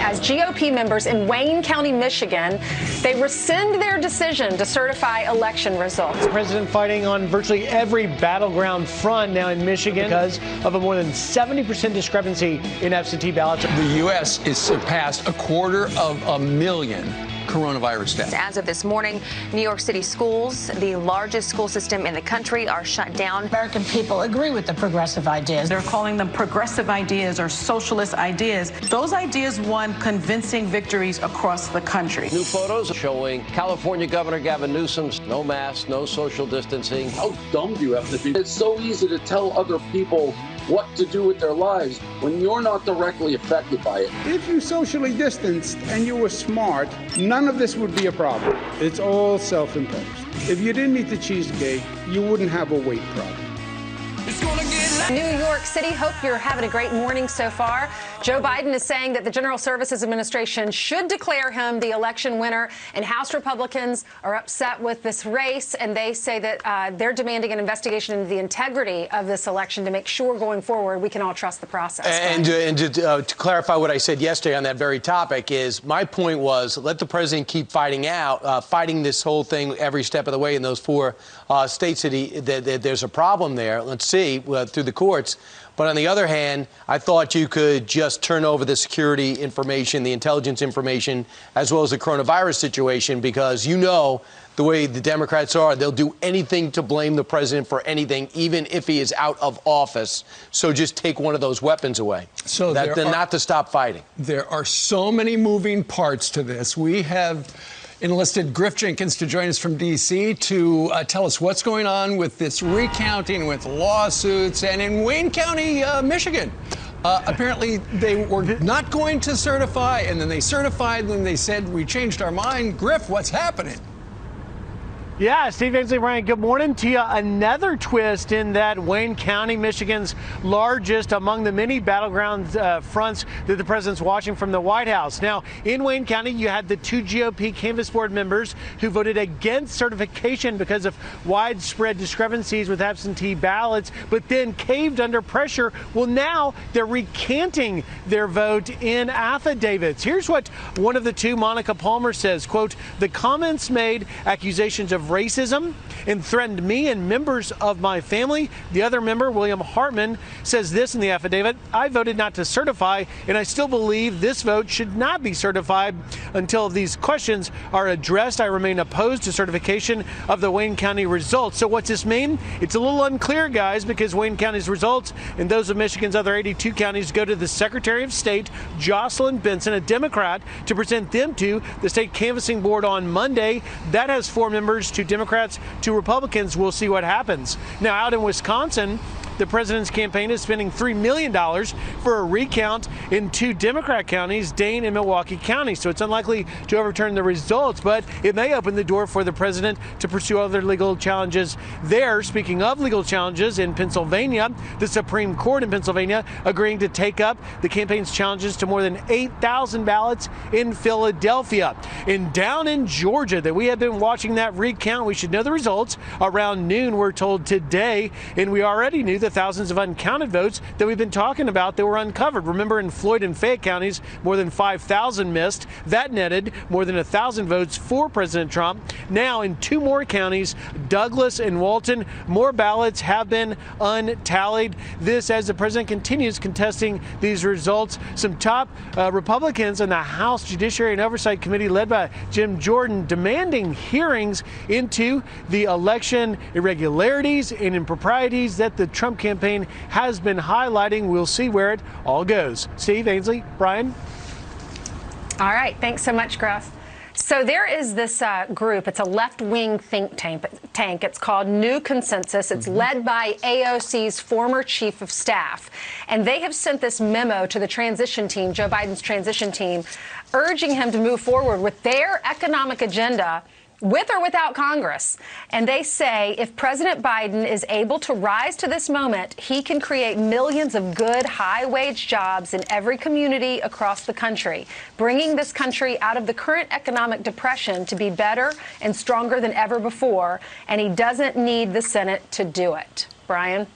as GOP members in Wayne County, Michigan, they rescind their decision to certify election results. The president fighting on virtually every battleground front now in Michigan because of a more than 70% discrepancy in absentee ballots. The U.S. has surpassed 250,000 coronavirus deaths. As of this morning, New York City schools, the largest school system in the country, are shut down. American people agree with the progressive ideas. They're calling them progressive ideas or socialist ideas. Those ideas won convincing victories across the country. New photos showing California Governor Gavin Newsom's no mask, no social distancing. How dumb do you have to be? It's so easy to tell other people what to do with their lives when you're not directly affected by it. If you socially distanced and you were smart, none of this would be a problem. It's all self-imposed. If you didn't eat the cheesecake, you wouldn't have a weight problem. New York City, hope you're having a great morning so far. Joe Biden is saying that the General Services Administration should declare him the election winner, and House Republicans are upset with this race, and they say that they're demanding an investigation into the integrity of this election to make sure going forward we can all trust the process. And to clarify what I said yesterday on that very topic is my point was let the president keep fighting this whole thing every step of the way in those 4 states that there's a problem there. Let's see through the courts. But on the other hand, I thought you could just turn over the security information, the intelligence information, as well as the coronavirus situation, because you know the way the Democrats are, they'll do anything to blame the president for anything, even if he is out of office. So just take one of those weapons away. So not to stop fighting. There are so many moving parts to this. We have enlisted Griff Jenkins to join us from D.C. to tell us what's going on with this recounting, with lawsuits, and in Wayne County, Michigan. Apparently, they were not going to certify, and then they certified, and then they said, we changed our mind. Griff, what's happening? Yeah, Steve Ainsley, Ryan, good morning to you. Another twist in that Wayne County, Michigan's largest among the many battleground fronts that the president's watching from the White House. Now, in Wayne County, you had the 2 GOP canvass board members who voted against certification because of widespread discrepancies with absentee ballots, but then caved under pressure. Well, now they're recanting their vote in affidavits. Here's what one of the 2, Monica Palmer, says, quote, "The comments made accusations of racism and threatened me and members of my family." The other member, William Hartman, says this in the affidavit: "I voted not to certify, and I still believe this vote should not be certified until these questions are addressed. I remain opposed to certification of the Wayne County results." So what's this mean? It's a little unclear, guys, because Wayne County's results and those of Michigan's other 82 counties go to the Secretary of State, Jocelyn Benson, a Democrat, to present them to the state canvassing board on Monday. That has 4 members, 2 Democrats, 2 Republicans. We'll see what happens. Now, out in Wisconsin, the president's campaign is spending $3 million for a recount in 2 Democrat counties, Dane and Milwaukee counties. So it's unlikely to overturn the results, but it may open the door for the president to pursue other legal challenges there. Speaking of legal challenges, in Pennsylvania, the Supreme Court in Pennsylvania agreeing to take up the campaign's challenges to more than 8,000 ballots in Philadelphia. And down in Georgia, that we have been watching that recount, we should know the results around noon, we're told today, and we already knew that thousands of uncounted votes that we've been talking about that were uncovered. Remember, in Floyd and Fayette counties, more than 5,000 missed. That netted more than 1,000 votes for President Trump. Now, in 2 more counties, Douglas and Walton, more ballots have been untallied. This as the president continues contesting these results. Some top Republicans in the House Judiciary and Oversight Committee, led by Jim Jordan, demanding hearings into the election irregularities and improprieties that the Trump campaign has been highlighting. We'll see where it all goes. Steve, Ainsley, Brian. All right. Thanks so much, Gruff. So there is this group. It's a left-wing think tank. It's called New Consensus. It's led by AOC's former chief of staff. And they have sent this memo to the transition team, Joe Biden's transition team, urging him to move forward with their economic agenda, with or without Congress. And they say if President Biden is able to rise to this moment, he can create millions of good, high-wage jobs in every community across the country, bringing this country out of the current economic depression to be better and stronger than ever before. And he doesn't need the Senate to do it. Brian?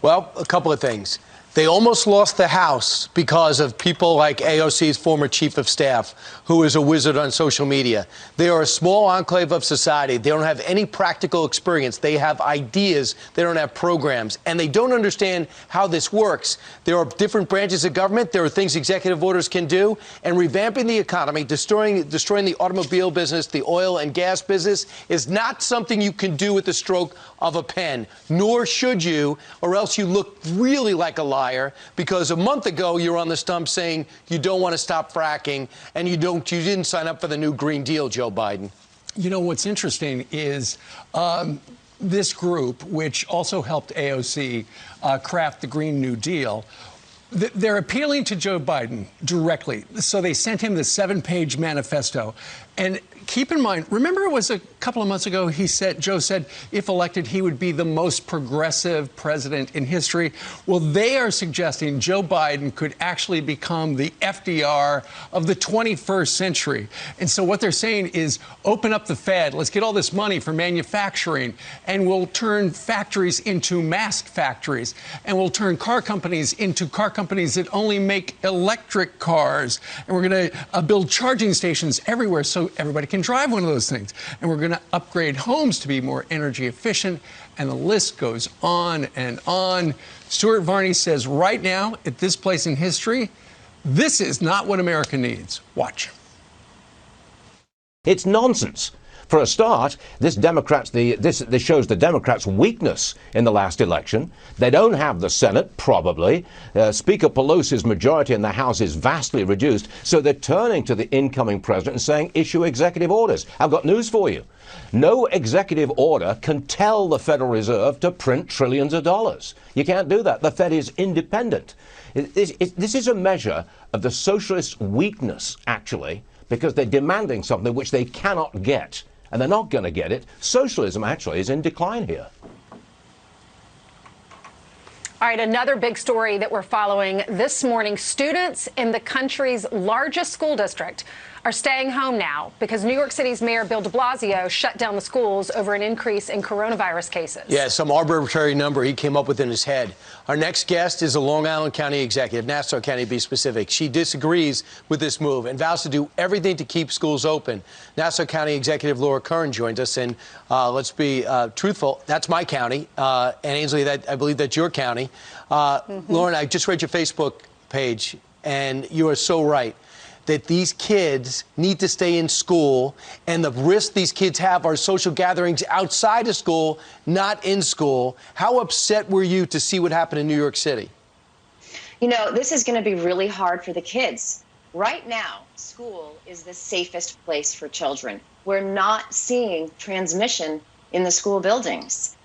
Well, a couple of things. They almost lost the House because of people like AOC's former chief of staff, who is a wizard on social media. They are a small enclave of society. They don't have any practical experience. They have ideas. They don't have programs. And they don't understand how this works. There are different branches of government. There are things executive orders can do. And revamping the economy, destroying the automobile business, the oil and gas business, is not something you can do with the stroke of a pen. Nor should you, or else you look really like a liar. Because a month ago you were on the stump saying you don't want to stop fracking, and you didn't sign up for the new Green Deal, Joe Biden. You know, what's interesting is this group, which also helped AOC craft the Green New Deal, they're appealing to Joe Biden directly. So they sent him the 7-page manifesto. And keep in mind, remember it was a couple of months ago, Joe said, if elected, he would be the most progressive president in history. Well, they are suggesting Joe Biden could actually become the FDR of the 21st century. And so what they're saying is open up the Fed. Let's get all this money for manufacturing, and we'll turn factories into mask factories, and we'll turn car companies into car companies that only make electric cars. And we're going to build charging stations everywhere so everybody can drive one of those things. And we're going to upgrade homes to be more energy efficient. And the list goes on and on. Stuart Varney says right now, at this place in history, this is not what America needs. Watch. It's nonsense. For a start, this shows the Democrats' weakness in the last election. They don't have the Senate, probably. Speaker Pelosi's majority in the House is vastly reduced, so they're turning to the incoming president and saying, issue executive orders. I've got news for you. No executive order can tell the Federal Reserve to print trillions of dollars. You can't do that. The Fed is independent. This is a measure of the socialist weakness, actually, because they're demanding something which they cannot get. And they're not going to get it. Socialism, actually, is in decline here. All right, another big story that we're following this morning. Students in the country's largest school district are staying home now because New York City's Mayor Bill de Blasio shut down the schools over an increase in coronavirus cases. Yeah, some arbitrary number he came up with in his head. Our next guest is a Long Island County executive, Nassau County to be specific. She disagrees with this move and vows to do everything to keep schools open. Nassau County Executive Laura Curran joins us, and let's be truthful, that's my county. And Ainsley, I believe that's your county. Lauren, I just read your Facebook page, and you are so right that these kids need to stay in school, and the risk these kids have are social gatherings outside of school, not in school. How upset were you to see what happened in New York City? You know, this is going to be really hard for the kids. Right now, school is the safest place for children. We're not seeing transmission in the school buildings.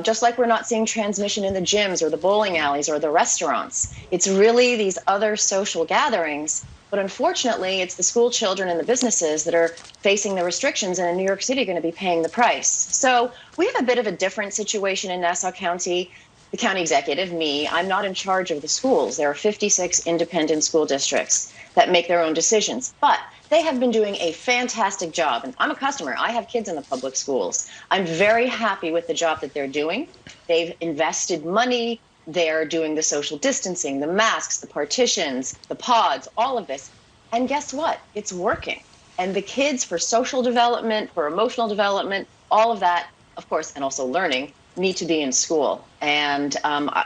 Just like we're not seeing transmission in the gyms or the bowling alleys or the restaurants. It's really these other social gatherings. But unfortunately, it's the school children and the businesses that are facing the restrictions, and in New York City are going to be paying the price. So we have a bit of a different situation in Nassau County. The county executive, me, I'm not in charge of the schools. There are 56 independent school districts that make their own decisions. But they have been doing a fantastic job. And I'm a customer. I have kids in the public schools. I'm very happy with the job that they're doing. They've invested money. They're doing the social distancing, the masks, the partitions, the pods, all of this. And guess what? It's working. And the kids, for social development, for emotional development, all of that, of course, and also learning, need to be in school. And,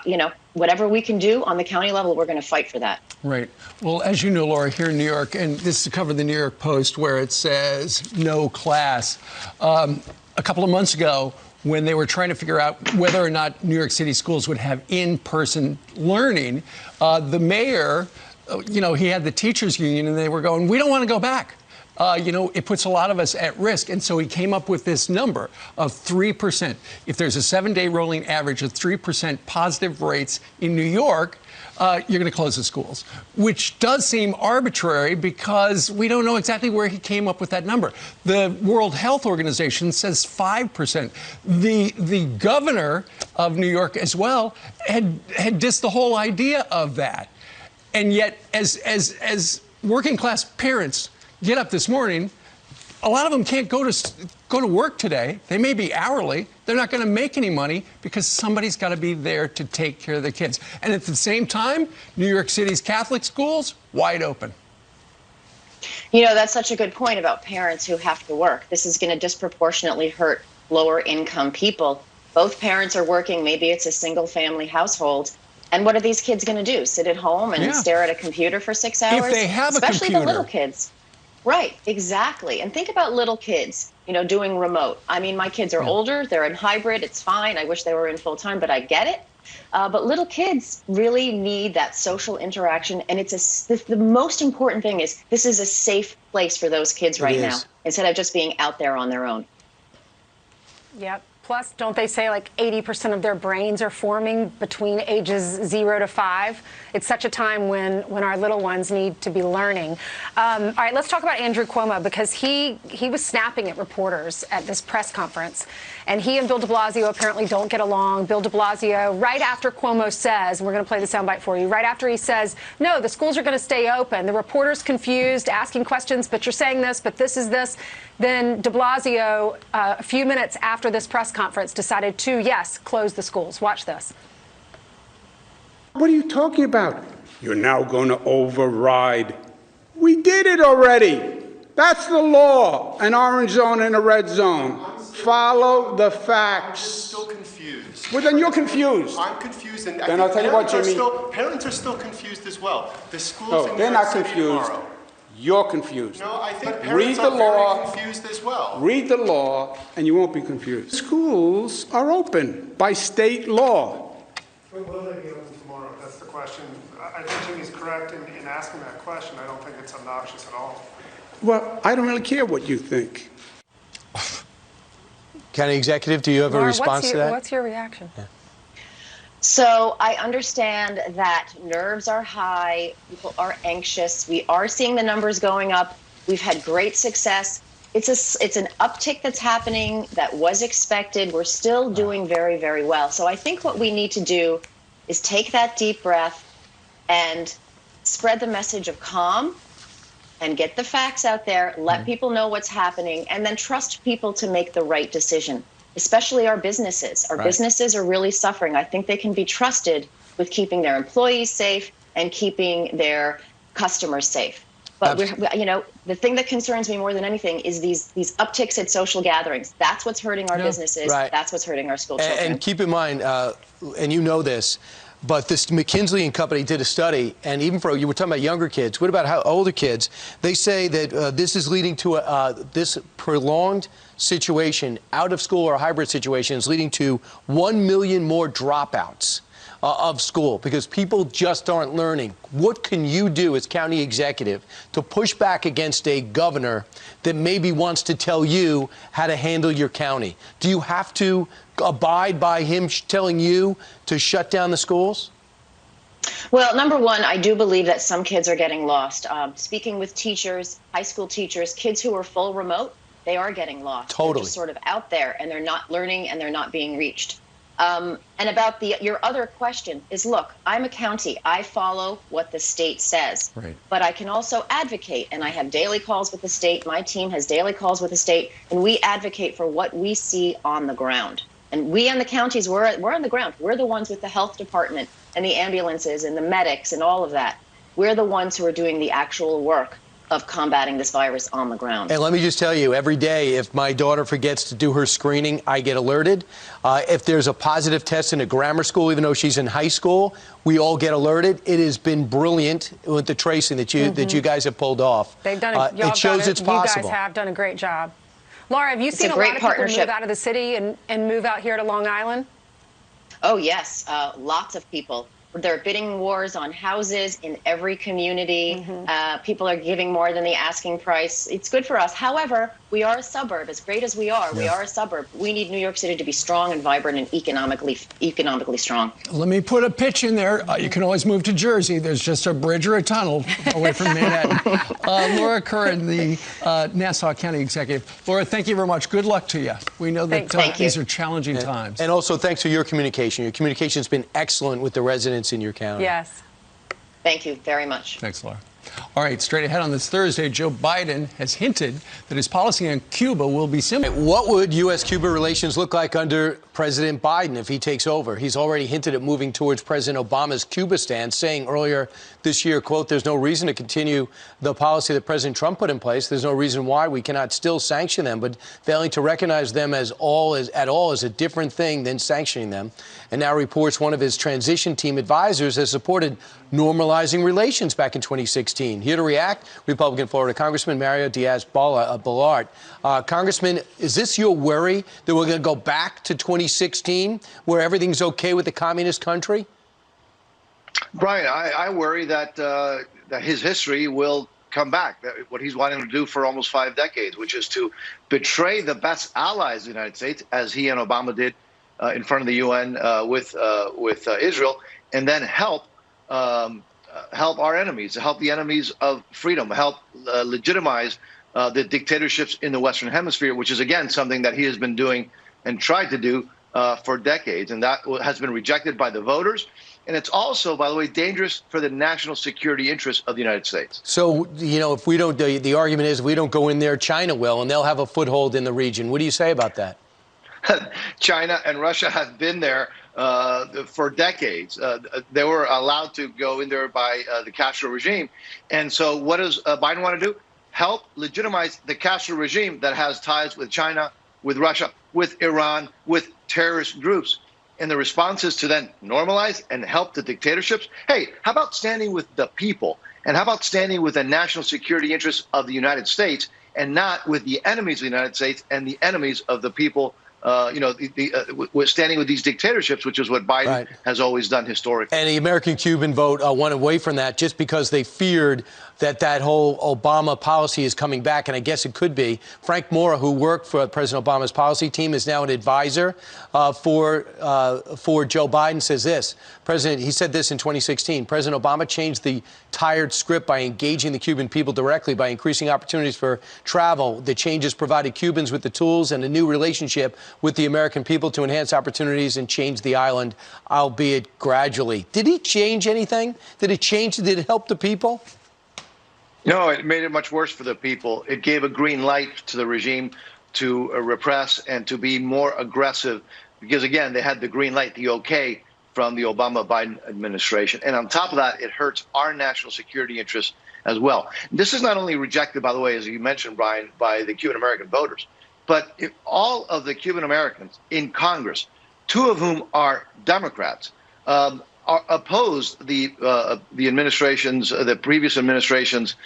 you know, whatever we can do on the county level, we're going to fight for that. Right. Well, as you know, Laura, here in New York, and this is to cover the New York Post, where it says no class. A couple of months ago, when they were trying to figure out whether or not New York City schools would have in-person learning, the mayor, you know, he had the teachers union, and they were going, we don't want to go back. You know, it puts a lot of us at risk. And so he came up with this number of 3%. If there's a 7-day rolling average of 3% positive rates in New York, you're going to close the schools, which does seem arbitrary because we don't know exactly where he came up with that number. The World Health Organization says 5%. The governor of New York as well had dissed the whole idea of that. And yet, as working class parents get up this morning, a lot of them can't go to work today. They may be hourly. They're not going to make any money because somebody's got to be there to take care of the kids. And at the same time, New York City's Catholic schools, wide open. You know, that's such a good point about parents who have to work. This is going to disproportionately hurt lower income people. Both parents are working. Maybe it's a single family household. And what are these kids going to do? Sit at home and stare at a computer for 6 hours? If they have a computer. Especially the little kids. Right, exactly. And think about little kids, you know, doing remote. I mean, my kids are older. They're in hybrid. It's fine. I wish they were in full time, but I get it. But little kids really need that social interaction. And the most important thing is this is a safe place for those kids right now, instead of just being out there on their own. Yep. Plus, don't they say like 80% of their brains are forming between ages 0 to 5? It's such a time when our little ones need to be learning. All right, let's talk about Andrew Cuomo, because he was snapping at reporters at this press conference. And he and Bill de Blasio apparently don't get along. Bill de Blasio, right after Cuomo says, and we're going to play the soundbite for you, right after he says, no, the schools are going to stay open. The reporter's confused, asking questions, but you're saying this, but this is this. Then de Blasio, a few minutes after this press conference, decided to, yes, close the schools. Watch this. What are you talking about? You're now going to override. We did it already. That's the law. An orange zone and a red zone. Follow the facts. I'm still confused. Well, then you're confused. I'm confused. And then I'll tell you what, Jimmy. Parents are still confused as well. The schools in they're New York not City confused. tomorrow. You're confused. No, I think Read parents the are law. very confused as well. Read the law, and you won't be confused. Schools are open by state law. When will they be open tomorrow? That's the question. I think Jimmy's correct in asking that question. I don't think it's obnoxious at all. Well, I don't really care what you think. County Executive, do you have a response to that? What's your reaction? Yeah. So I understand that nerves are high, people are anxious. We are seeing the numbers going up. We've had great success. It's an uptick that's happening that was expected. We're still doing very, very well. So I think what we need to do is take that deep breath and spread the message of calm and get the facts out there, let people know what's happening, and then trust people to make the right decision. Especially our businesses. Our businesses are really suffering. I think they can be trusted with keeping their employees safe and keeping their customers safe. But the thing that concerns me more than anything is these upticks at social gatherings. That's what's hurting our businesses. Right. That's what's hurting our school children. And keep in mind, and you know this, but this McKinsey and Company did a study, and even for you were talking about younger kids. What about how older kids? They say that this is leading to this prolonged situation, out of school or hybrid situation, is leading to 1 million more dropouts of school because people just aren't learning. What can you do as county executive to push back against a governor that maybe wants to tell you how to handle your county? Do you have to abide by him telling you to shut down the schools? Well, number one, I do believe that some kids are getting lost. Speaking with teachers, high school teachers, kids who are full remote, they are getting lost. Totally. They're just sort of out there, and they're not learning, and they're not being reached. And about your other question is, look, I'm a county. I follow what the state says. Right. But I can also advocate, and I have daily calls with the state. My team has daily calls with the state, and we advocate for what we see on the ground. And we in the counties, we're on the ground. We're the ones with the health department and the ambulances and the medics and all of that. We're the ones who are doing the actual work of combating this virus on the ground. And let me just tell you, every day, if my daughter forgets to do her screening, I get alerted. If there's a positive test in a grammar school, even though she's in high school, we all get alerted. It has been brilliant with the tracing that you guys have pulled off. They've done it. It shows it's possible. You guys have done a great job. Laura, have you seen a lot of people move out of the city and move out here to Long Island? Oh, yes. Lots of people. There are bidding wars on houses in every community. People are giving more than the asking price. It's good for us. However, we are a suburb. As great as we are, we are a suburb. We need New York City to be strong and vibrant and economically strong. Let me put a pitch in there. You can always move to Jersey. There's just a bridge or a tunnel away from Manhattan. Laura Curran, the Nassau County Executive. Laura, thank you very much. Good luck to you. We know that these are challenging times. And also, thanks for your communication. Your communication has been excellent with the residents in your county. Yes. Thank you very much. Thanks, Laura. All right, straight ahead on this Thursday, Joe Biden has hinted that his policy on Cuba will be similar. What would U.S.-Cuba relations look like under President Biden if he takes over? He's already hinted at moving towards President Obama's Cuba stance, saying earlier this year, quote, "There's no reason to continue the policy that President Trump put in place. There's no reason why we cannot still sanction them, but failing to recognize them at all as a different thing than sanctioning them." And now reports one of his transition team advisors has supported normalizing relations back in 2016. Here to react, Republican Florida Congressman Mario Diaz-Balart. Congressman, is this your worry that we're going to go back to 2016 where everything's okay with the communist country? Brian, I worry that his history will come back. What he's wanting to do for almost 5 decades, which is to betray the best allies of the United States, as he and Obama did in front of the UN with Israel, and then help our enemies, help the enemies of freedom, help legitimize the dictatorships in the Western Hemisphere, which is, again, something that he has been doing and tried to do for decades. And that has been rejected by the voters. And it's also, by the way, dangerous for the national security interests of the United States. So, you know, if we don't, the argument is if we don't go in there, China will, and they'll have a foothold in the region. What do you say about that? China and Russia have been there for decades. They were allowed to go in there by the Castro regime. And so what does Biden want to do? Help legitimize the Castro regime that has ties with China, with Russia, with Iran, with terrorist groups. And the response is to then normalize and help the dictatorships. Hey, how about standing with the people? And how about standing with the national security interests of the United States and not with the enemies of the United States and the enemies of the people? We're standing with these dictatorships, which is what Biden has always done historically. And the American-Cuban vote went away from that just because they feared that whole Obama policy is coming back, and I guess it could be. Frank Mora, who worked for President Obama's policy team, is now an advisor for Joe Biden, says this. He said this in 2016. President Obama changed the tired script by engaging the Cuban people directly, by increasing opportunities for travel. The changes provided Cubans with the tools and a new relationship with the American people to enhance opportunities and change the island, albeit gradually. Did he change anything? Did it help the people? No, it made it much worse for the people. It gave a green light to the regime to repress and to be more aggressive because, again, they had the green light, the okay from the Obama-Biden administration. And on top of that, it hurts our national security interests as well. This is not only rejected, by the way, as you mentioned, Brian, by the Cuban-American voters, but if all of the Cuban Americans in Congress, 2 of whom are Democrats, opposed the previous administration's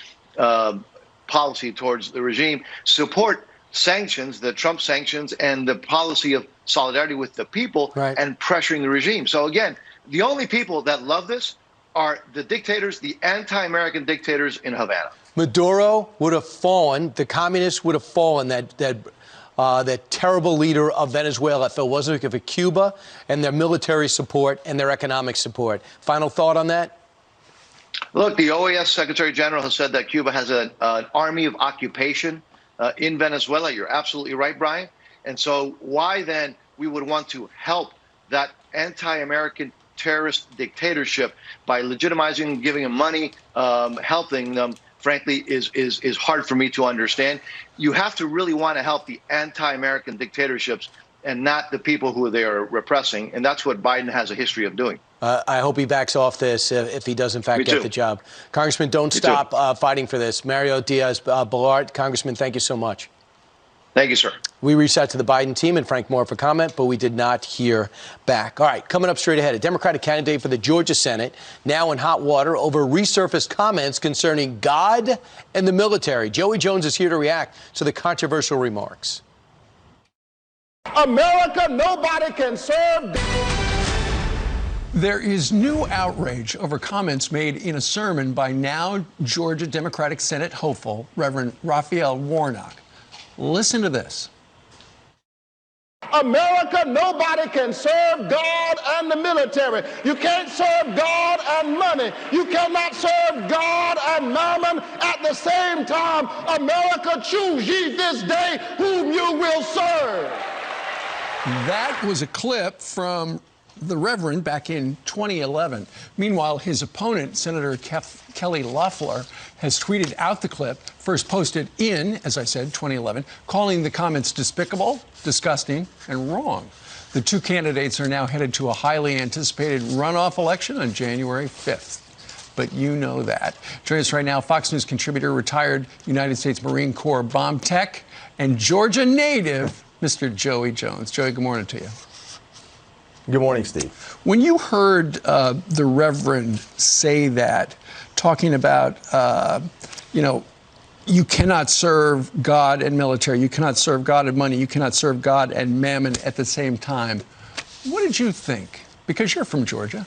policy towards the regime, support sanctions, the Trump sanctions, and the policy of solidarity with the people and pressuring the regime. So again, the only people that love this are the dictators, the anti-American dictators in Havana. Maduro would have fallen, the communists would have fallen, that terrible leader of Venezuela, if it wasn't for Cuba and their military support and their economic support. Final thought on that? Look, the OAS Secretary General has said that Cuba has an army of occupation in Venezuela. You're absolutely right, Brian. And so why then we would want to help that anti-American terrorist dictatorship by legitimizing, giving them money, helping them, frankly, is hard for me to understand. You have to really want to help the anti-American dictatorships and not the people who they are repressing. And that's what Biden has a history of doing. I hope he backs off this if he does, in fact, get the job. Congressman, don't stop fighting for this. Mario Diaz-Balart, Congressman, thank you so much. Thank you, sir. We reached out to the Biden team and Frank Moore for comment, but we did not hear back. All right, coming up straight ahead, a Democratic candidate for the Georgia Senate now in hot water over resurfaced comments concerning God and the military. Joey Jones is here to react to the controversial remarks. America, nobody can serve. There is new outrage over comments made in a sermon by now Georgia Democratic Senate hopeful Reverend Raphael Warnock. Listen to this. America, nobody can serve God and the military. You can't serve God and money. You cannot serve God and mammon at the same time. America, choose ye this day whom you will serve. That was a clip from the Reverend back in 2011. Meanwhile, his opponent, Senator Kelly Loeffler, has tweeted out the clip, first posted in, as I said, 2011, calling the comments despicable, disgusting, and wrong. The two candidates are now headed to a highly anticipated runoff election on January 5th. But you know that. Joining us right now, Fox News contributor, retired United States Marine Corps bomb tech, and Georgia native, Mr. Joey Jones. Joey, good morning to you. Good morning, Steve. When you heard the Reverend say that, talking about, you cannot serve God and military, you cannot serve God and money, you cannot serve God and mammon at the same time, what did you think? Because you're from Georgia.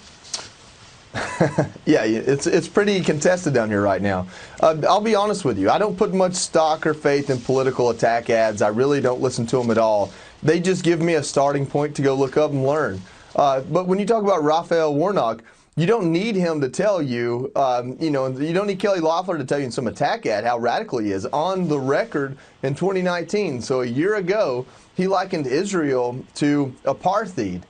Yeah, it's pretty contested down here right now. I'll be honest with you. I don't put much stock or faith in political attack ads. I really don't listen to them at all. They just give me a starting point to go look up and learn. But when you talk about Raphael Warnock, you don't need him to tell you, you don't need Kelly Loeffler to tell you in some attack ad how radical he is. On the record in 2019, so a year ago, he likened Israel to apartheid.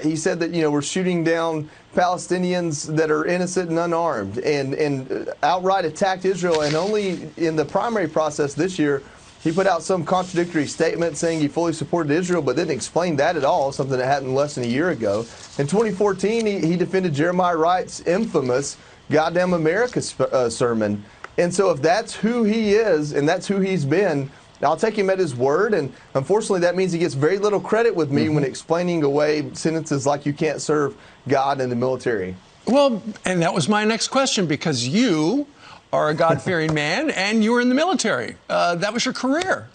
He said that, we're shooting down Palestinians that are innocent and unarmed, and outright attacked Israel. And only in the primary process this year, he put out some contradictory statement saying he fully supported Israel, but didn't explain that at all, something that happened less than a year ago. In 2014, he defended Jeremiah Wright's infamous Goddamn America sermon. And so if that's who he is and that's who he's been, I'll take him at his word, and unfortunately that means he gets very little credit with me when explaining away sentences like you can't serve God in the military. Well, and that was my next question, because you are a God-fearing man and you were in the military. That was your career.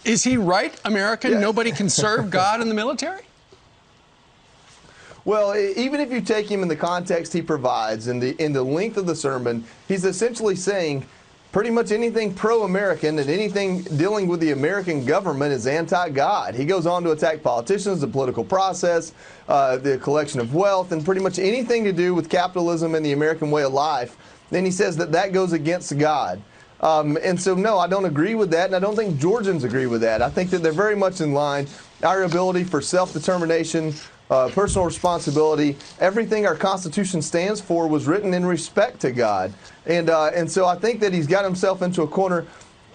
Is he right, America? Yeah. Nobody can serve God in the military? Well, even if you take him in the context he provides and in the length of the sermon, he's essentially saying pretty much anything pro-American and anything dealing with the American government is anti-God. He goes on to attack politicians, the political process, the collection of wealth, and pretty much anything to do with capitalism and the American way of life. Then he says that goes against God. And so, no, I don't agree with that, and I don't think Georgians agree with that. I think that they're very much in line. Our ability for self-determination, personal responsibility, everything our Constitution stands for was written in respect to God. And so I think that he's got himself into a corner.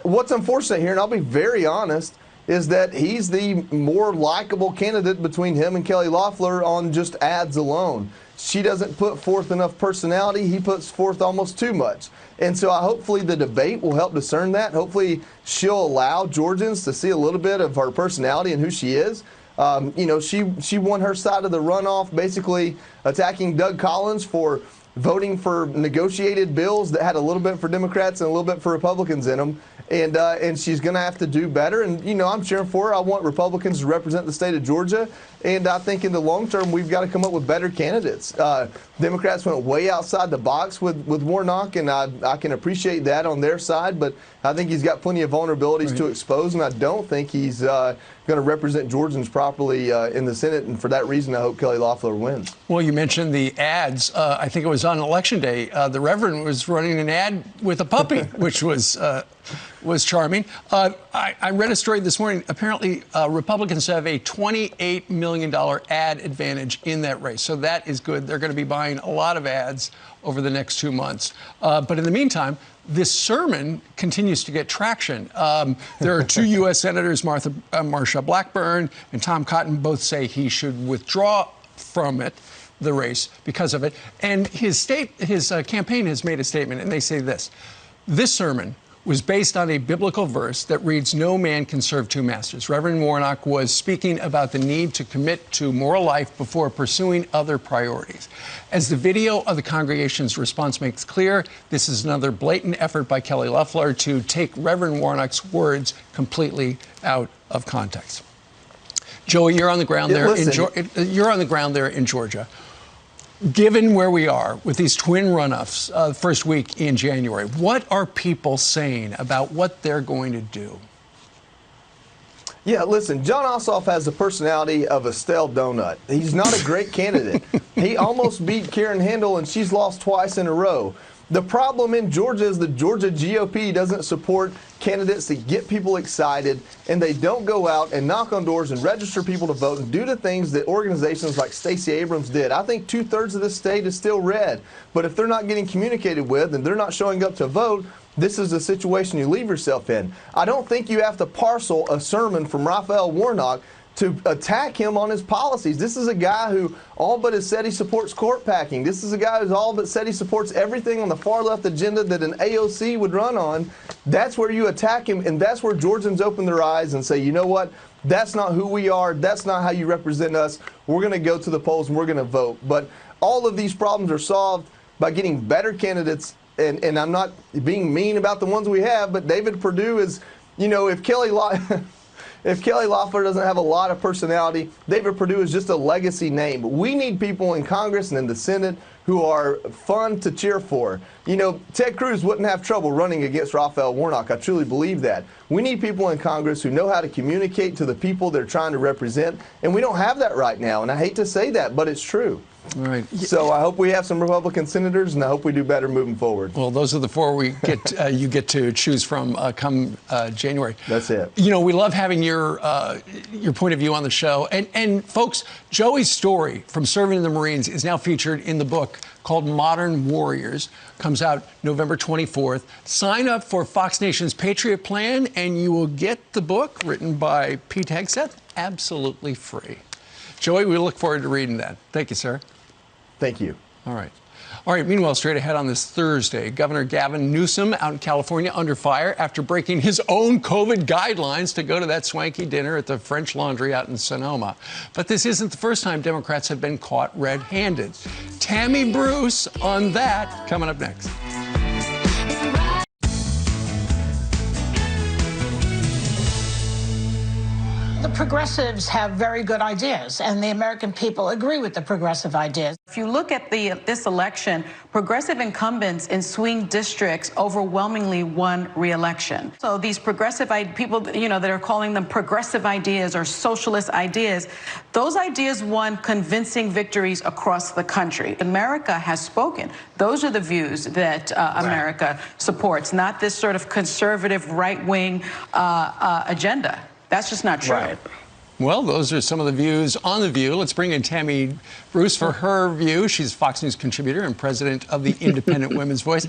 What's unfortunate here, and I'll be very honest, is that he's the more likable candidate between him and Kelly Loeffler on just ads alone. She doesn't put forth enough personality. He puts forth almost too much. And so hopefully the debate will help discern that. Hopefully she'll allow Georgians to see a little bit of her personality and who she is. She won her side of the runoff, basically attacking Doug Collins for voting for negotiated bills that had a little bit for Democrats and a little bit for Republicans in them. And she's going to have to do better. And, I'm cheering for her. I want Republicans to represent the state of Georgia. And I think in the long term, we've got to come up with better candidates. Democrats went way outside the box with Warnock, and I can appreciate that on their side. But I think he's got plenty of vulnerabilities to expose, and I don't think he's going to represent Georgians properly in the Senate. And for that reason, I hope Kelly Loeffler wins. Well, you mentioned the ads. I think it was on Election Day. The Reverend was running an ad with a puppy, which was charming. I read a story this morning. Apparently, Republicans have a $28 million ad advantage in that race. So that is good. They're going to be buying a lot of ads over the next 2 months. But in the meantime, this sermon continues to get traction. There are two U.S. senators, Marsha Blackburn and Tom Cotton, both say he should withdraw from the race because of it. And his campaign has made a statement, and they say this. This sermon was based on a biblical verse that reads, "No man can serve two masters." Reverend Warnock was speaking about the need to commit to moral life before pursuing other priorities. As the video of the congregation's response makes clear, this is another blatant effort by Kelly Loeffler to take Reverend Warnock's words completely out of context. Joey, you're on the ground there in Georgia. Given where we are with these twin runoffs first week in January, what are people saying about what they're going to do? Yeah, listen, Jon Ossoff has the personality of a stale donut. He's not a great candidate. He almost beat Karen Handel, and she's lost twice in a row. The problem in Georgia is the Georgia GOP doesn't support candidates that get people excited, and they don't go out and knock on doors and register people to vote and do the things that organizations like Stacey Abrams did. I think 2/3 of the state is still red, but if they're not getting communicated with and they're not showing up to vote, this is the situation you leave yourself in. I don't think you have to parcel a sermon from Raphael Warnock to attack him on his policies. This is a guy who all but has said he supports court packing. This is a guy who's all but said he supports everything on the far left agenda that an AOC would run on. That's where you attack him, and that's where Georgians open their eyes and say, you know what? That's not who we are. That's not how you represent us. We're going to go to the polls and we're going to vote. But all of these problems are solved by getting better candidates, and I'm not being mean about the ones we have, but David Perdue is, you know, if Kelly Loeffler doesn't have a lot of personality, David Perdue is just a legacy name. But we need people in Congress and in the Senate who are fun to cheer for. You know, Ted Cruz wouldn't have trouble running against Raphael Warnock. I truly believe that. We need people in Congress who know how to communicate to the people they're trying to represent, and we don't have that right now. And I hate to say that, but it's true. All right. So I hope we have some Republican senators, and I hope we do better moving forward. Well, those are the four we get. You get to choose from come January. That's it. You know, we love having your point of view on the show. And folks, Joey's story from serving in the Marines is now featured in the book called Modern Warriors. Comes out November 24th. Sign up for Fox Nation's Patriot Plan, and you will get the book written by Pete Hegseth absolutely free. Joey, we look forward to reading that. Thank you, sir. Thank you. All right. All right, meanwhile, straight ahead on this Thursday, Governor Gavin Newsom out in California under fire after breaking his own COVID guidelines to go to that swanky dinner at the French Laundry out in Sonoma. But this isn't the first time Democrats have been caught red-handed. Tammy Bruce on that coming up next. The progressives have very good ideas, and the American people agree with the progressive ideas. If you look at this election, progressive incumbents in swing districts overwhelmingly won re-election. So these progressive people, you know, that are calling them progressive ideas or socialist ideas, those ideas won convincing victories across the country. America has spoken. Those are the views that America supports, not this sort of conservative right-wing agenda. That's just not true. Right. Well, those are some of the views on The View. Let's bring in Tammy Bruce for her view. She's a Fox News contributor and president of the Independent Women's Voice.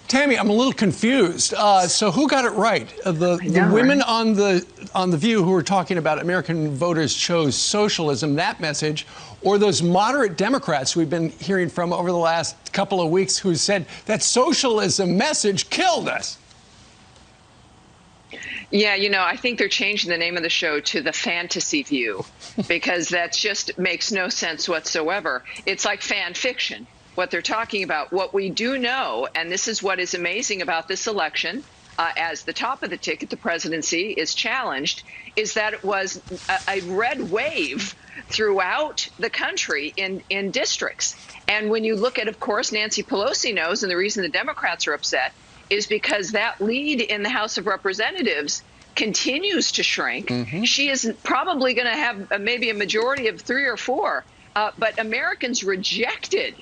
Tammy, I'm a little confused. So who got it right? The women on the View who were talking about American voters chose socialism, that message, or those moderate Democrats we've been hearing from over the last couple of weeks who said that socialism message killed us? Yeah, you know, I think they're changing the name of the show to The Fantasy View because that just makes no sense whatsoever. It's like fan fiction, what they're talking about. What we do know, and this is what is amazing about this election, as the top of the ticket, the presidency is challenged, is that it was a red wave throughout the country in districts. And when you look at, of course, Nancy Pelosi knows, and the reason the Democrats are upset is because that lead in the House of Representatives continues to shrink. She is probably going to have maybe a majority of 3 or 4, but Americans rejected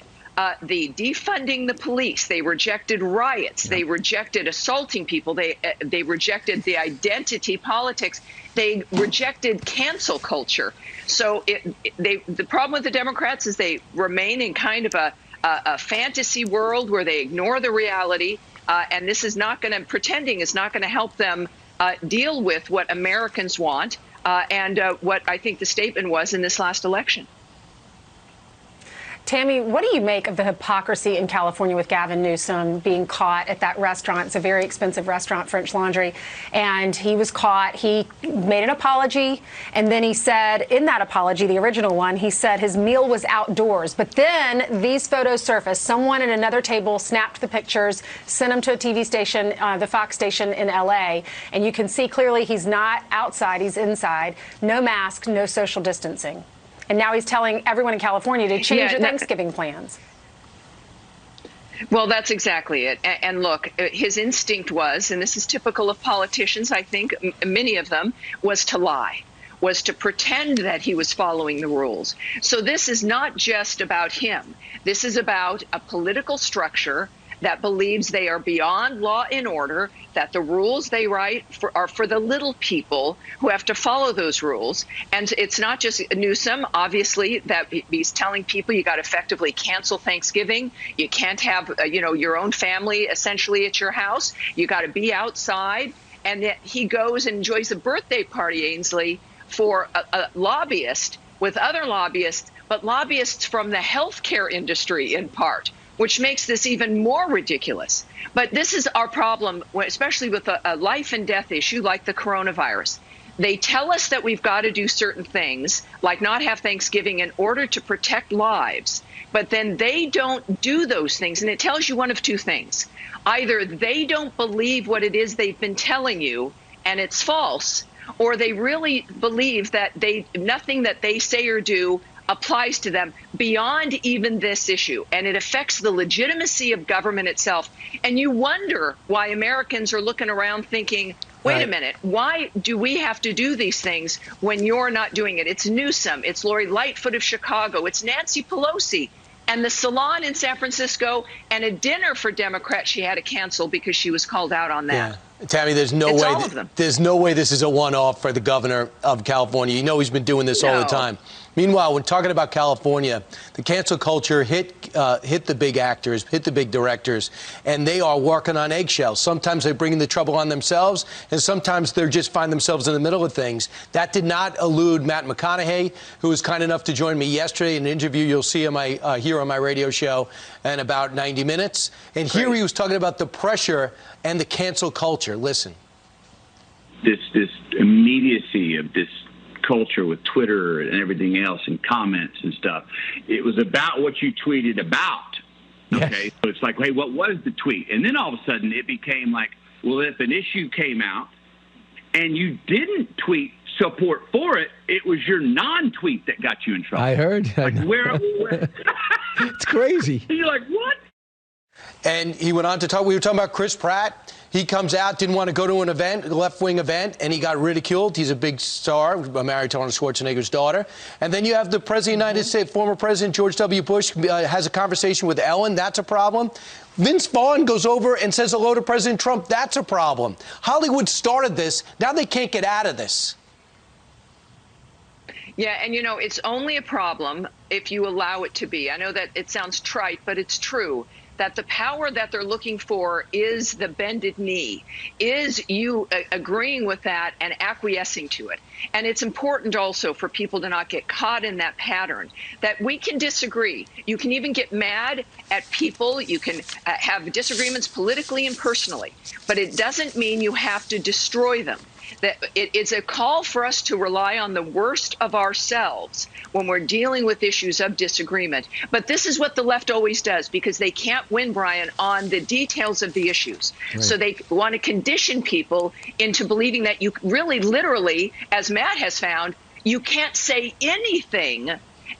the defunding the police. They rejected riots. They rejected assaulting people. They rejected the identity politics. They rejected cancel culture. So the problem with the Democrats is they remain in kind of a fantasy world where they ignore the reality. And this is not going to, pretending is not going to help them deal with what Americans want and what I think the statement was in this last election. Tammy, what do you make of the hypocrisy in California with Gavin Newsom being caught at that restaurant? It's a very expensive restaurant, French Laundry, and he was caught. He made an apology, and then he said, in that apology, the original one, he said his meal was outdoors. But then these photos surfaced. Someone at another table snapped the pictures, sent them to a TV station, the Fox station in L.A., and you can see clearly he's not outside, he's inside. No mask, no social distancing. And now he's telling everyone in California to change their Thanksgiving plans. Well, that's exactly it. And look, his instinct was, and this is typical of politicians, I think, many of them, was to lie, was to pretend that he was following the rules. So this is not just about him. This is about a political structure that believes they are beyond law and order, that the rules they write are for the little people who have to follow those rules. And it's not just Newsom, obviously, that he's telling people you got to effectively cancel Thanksgiving. You can't have, your own family essentially at your house. You got to be outside. And yet he goes and enjoys a birthday party, Ainsley, for a lobbyist with other lobbyists, but lobbyists from the healthcare industry in part, which makes this even more ridiculous. But this is our problem, especially with a life and death issue like the coronavirus. They tell us that we've got to do certain things, like not have Thanksgiving, in order to protect lives. But then they don't do those things. And it tells you one of two things. Either they don't believe what it is they've been telling you, and it's false, or they really believe that nothing that they say or do applies to them beyond even this issue. And it affects the legitimacy of government itself. And you wonder why Americans are looking around thinking, wait a minute, why do we have to do these things when you're not doing it? It's Newsom, it's Lori Lightfoot of Chicago, it's Nancy Pelosi, and the salon in San Francisco, and a dinner for Democrats she had to cancel because she was called out on that. Yeah. Tammy, there's no way this is a one-off for the governor of California. You know he's been doing this all the time. Meanwhile, when talking about California, the cancel culture hit the big actors, hit the big directors, and they are working on eggshells. Sometimes they're bringing the trouble on themselves, and sometimes they just find themselves in the middle of things. That did not elude Matt McConaughey, who was kind enough to join me yesterday in an interview you'll see on here on my radio show in about 90 minutes. And here he was talking about the pressure and the cancel culture. Listen. This immediacy of this culture with Twitter and everything else and comments and stuff. It was about what you tweeted about. Okay. Yes. So it's like, hey, what was the tweet? And then all of a sudden it became like, well, if an issue came out and you didn't tweet support for it, it was your non-tweet that got you in trouble. I heard. Like, where it's crazy. And you're like, what? And he went on to talk, we were talking about Chris Pratt. He comes out, didn't want to go to an event, a left-wing event, and he got ridiculed. He's a big star, married to Arnold Schwarzenegger's daughter. And then you have the President of the United States, former President George W. Bush, has a conversation with Ellen. That's a problem. Vince Vaughn goes over and says hello to President Trump. That's a problem. Hollywood started this. Now they can't get out of this. Yeah, and it's only a problem if you allow it to be. I know that it sounds trite, but it's true. That the power that they're looking for is the bended knee, is you agreeing with that and acquiescing to it. And it's important also for people to not get caught in that pattern, that we can disagree. You can even get mad at people. You can have disagreements politically and personally, but it doesn't mean you have to destroy them. That it's a call for us to rely on the worst of ourselves when we're dealing with issues of disagreement. But this is what the left always does, because they can't win, Brian, on the details of the issues. Right. So they want to condition people into believing that you really, literally, as Matt has found, you can't say anything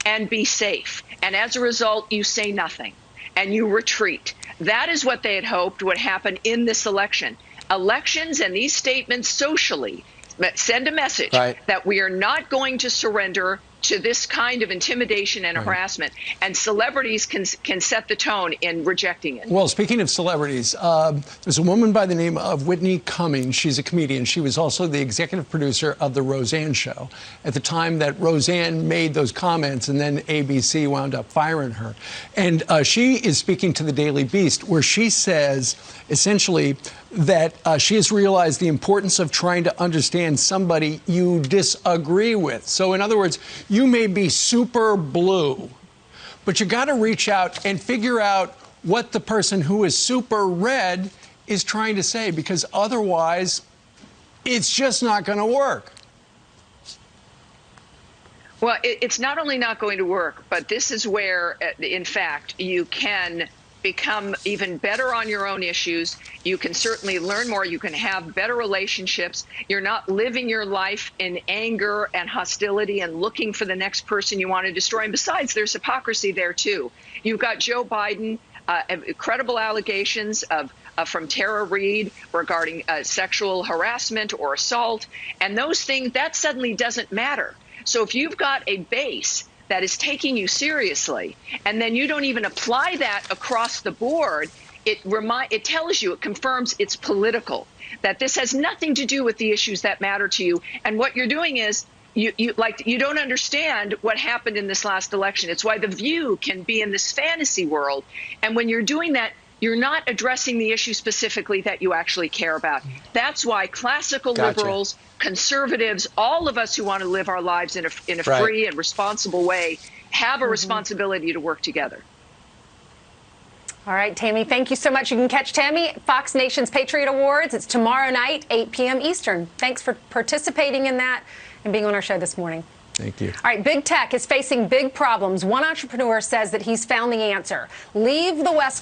and be safe. And as a result, you say nothing and you retreat. That is what they had hoped would happen in this election. Elections and these statements socially send a message that we are not going to surrender to this kind of intimidation and harassment, and celebrities can set the tone in rejecting it. Well, speaking of celebrities, there's a woman by the name of Whitney Cummings. She's a comedian. She was also the executive producer of The Roseanne Show at the time that Roseanne made those comments, and then ABC wound up firing her. And she is speaking to the Daily Beast, where she says, essentially, that she has realized the importance of trying to understand somebody you disagree with. So, in other words, you may be super blue, but you got to reach out and figure out what the person who is super red is trying to say, because otherwise it's just not going to work. Well, it's not only not going to work, but this is where, in fact, you can become even better on your own issues. You can certainly learn more. You can have better relationships. You're not living your life in anger and hostility and looking for the next person you want to destroy. And besides, there's hypocrisy there, too. You've got Joe Biden, credible allegations from Tara Reade regarding sexual harassment or assault. And those things, that suddenly doesn't matter. So if you've got a base that is taking you seriously, and then you don't even apply that across the board, it tells you, it confirms it's political, that this has nothing to do with the issues that matter to you. And what you're doing is you don't understand what happened in this last election. It's why The View can be in this fantasy world. And when you're doing that, you're not addressing the issue specifically that you actually care about. That's why classical liberals, conservatives, all of us who want to live our lives in a free and responsible way have a responsibility to work together. All right, Tammy, thank you so much. You can catch Tammy at Fox Nation's Patriot Awards. It's tomorrow night, 8 p.m. Eastern. Thanks for participating in that and being on our show this morning. Thank you. All right, big tech is facing big problems. One entrepreneur says that he's found the answer. Leave the West